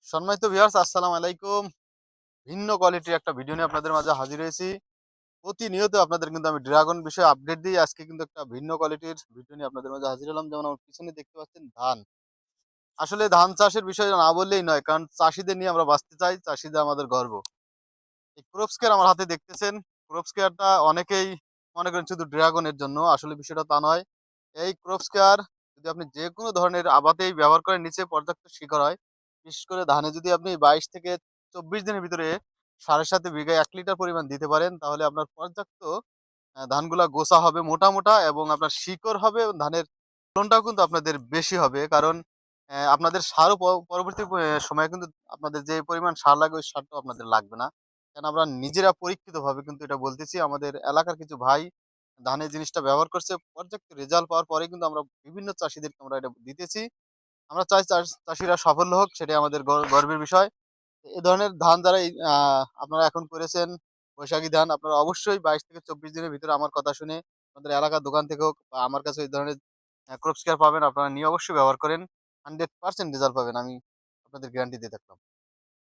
সম্মানিত ভিউয়ার্স, আসসালামু আলাইকুম। ভিন্ন কোয়ালিটির একটা ভিডিও নিয়ে আপনাদের মাঝে হাজির হয়েছি। প্রতিনিয়ত আপনাদের কিন্তু আমি ড্রাগন বিষয়ে আপডেট দিই। আজকে কিন্তু একটা ভিন্ন কোয়ালিটির ভিডিও নিয়ে আপনাদের মাঝে হাজির হলাম। যেমন আমার পিছনে দেখতে পাচ্ছেন ধান। আসলে ধান চাষের বিষয়ে না বললেই নয়। কারণ চাষীদের নিয়ে আমরা বাঁচতে চাই। চাষীরা আমাদের গর্ব। এই ক্রপ স্কেয়ার আমার হাতে দেখতেছেন। ক্রপ স্কেয়ারটা অনেকেই মনে করেন শুধু ড্রাগনের জন্য। আসলে বিষয়টা তা নয়। এই ক্রপ স্কেয়ার যদি আপনি যেকোনো ধরনের আবাদেই ব্যবহার করেন, নিচে পর্যাপ্ত শিকড় হয়। বিশেষ করে ধানে যদি আপনি ২২ থেকে ২৪ দিনের ভিতরে সারের সাথে বিঘায় ১ লিটার পরিমাণ দিতে পারেন, তাহলে আপনার পর্যাপ্ত ধানগুলা গোছা হবে মোটা, মোটা এবং আপনার শিকড় হবে এবং ধানের ফলনটাও কিন্তু আপনাদের বেশি হবে। কারণ আপনাদের সারও পরবর্তী সময়ে কিন্তু আপনাদের যে পরিমাণ সার লাগবে, ওই সারটাও আপনাদের লাগবে না। কারণ আমরা নিজেরা পরীক্ষিতভাবে কিন্তু এটা বলতেছি। আমাদের এলাকার কিছু ভাই ধানে জিনিসটা ব্যবহার করছে। পর্যাপ্ত রেজাল্ট পাওয়ার পরেই কিন্তু আমরা বিভিন্ন চাষীদেরকে আমরা এটা দিতেছি। আমরা চাই চাষীরা সাফল্য হোক, সেটাই আমাদের গর্বের বিষয়। এ ধরনের ধান যারা আপনারা এখন করেছেন, বৈশাখী ধান, আপনারা অবশ্যই ২২ থেকে ২৪ দিনের ভিতরে আমার কথা শুনে আপনাদের এলাকার দোকান থেকে হোক বা আমার কাছে এই ধরনের ক্রপ স্কেয়ার পাবেন। আপনারা নিয়ে অবশ্যই ব্যবহার করেন। 100% রেজাল্ট পাবেন। আমি আপনাদের গ্যারান্টি দিয়ে থাকলাম।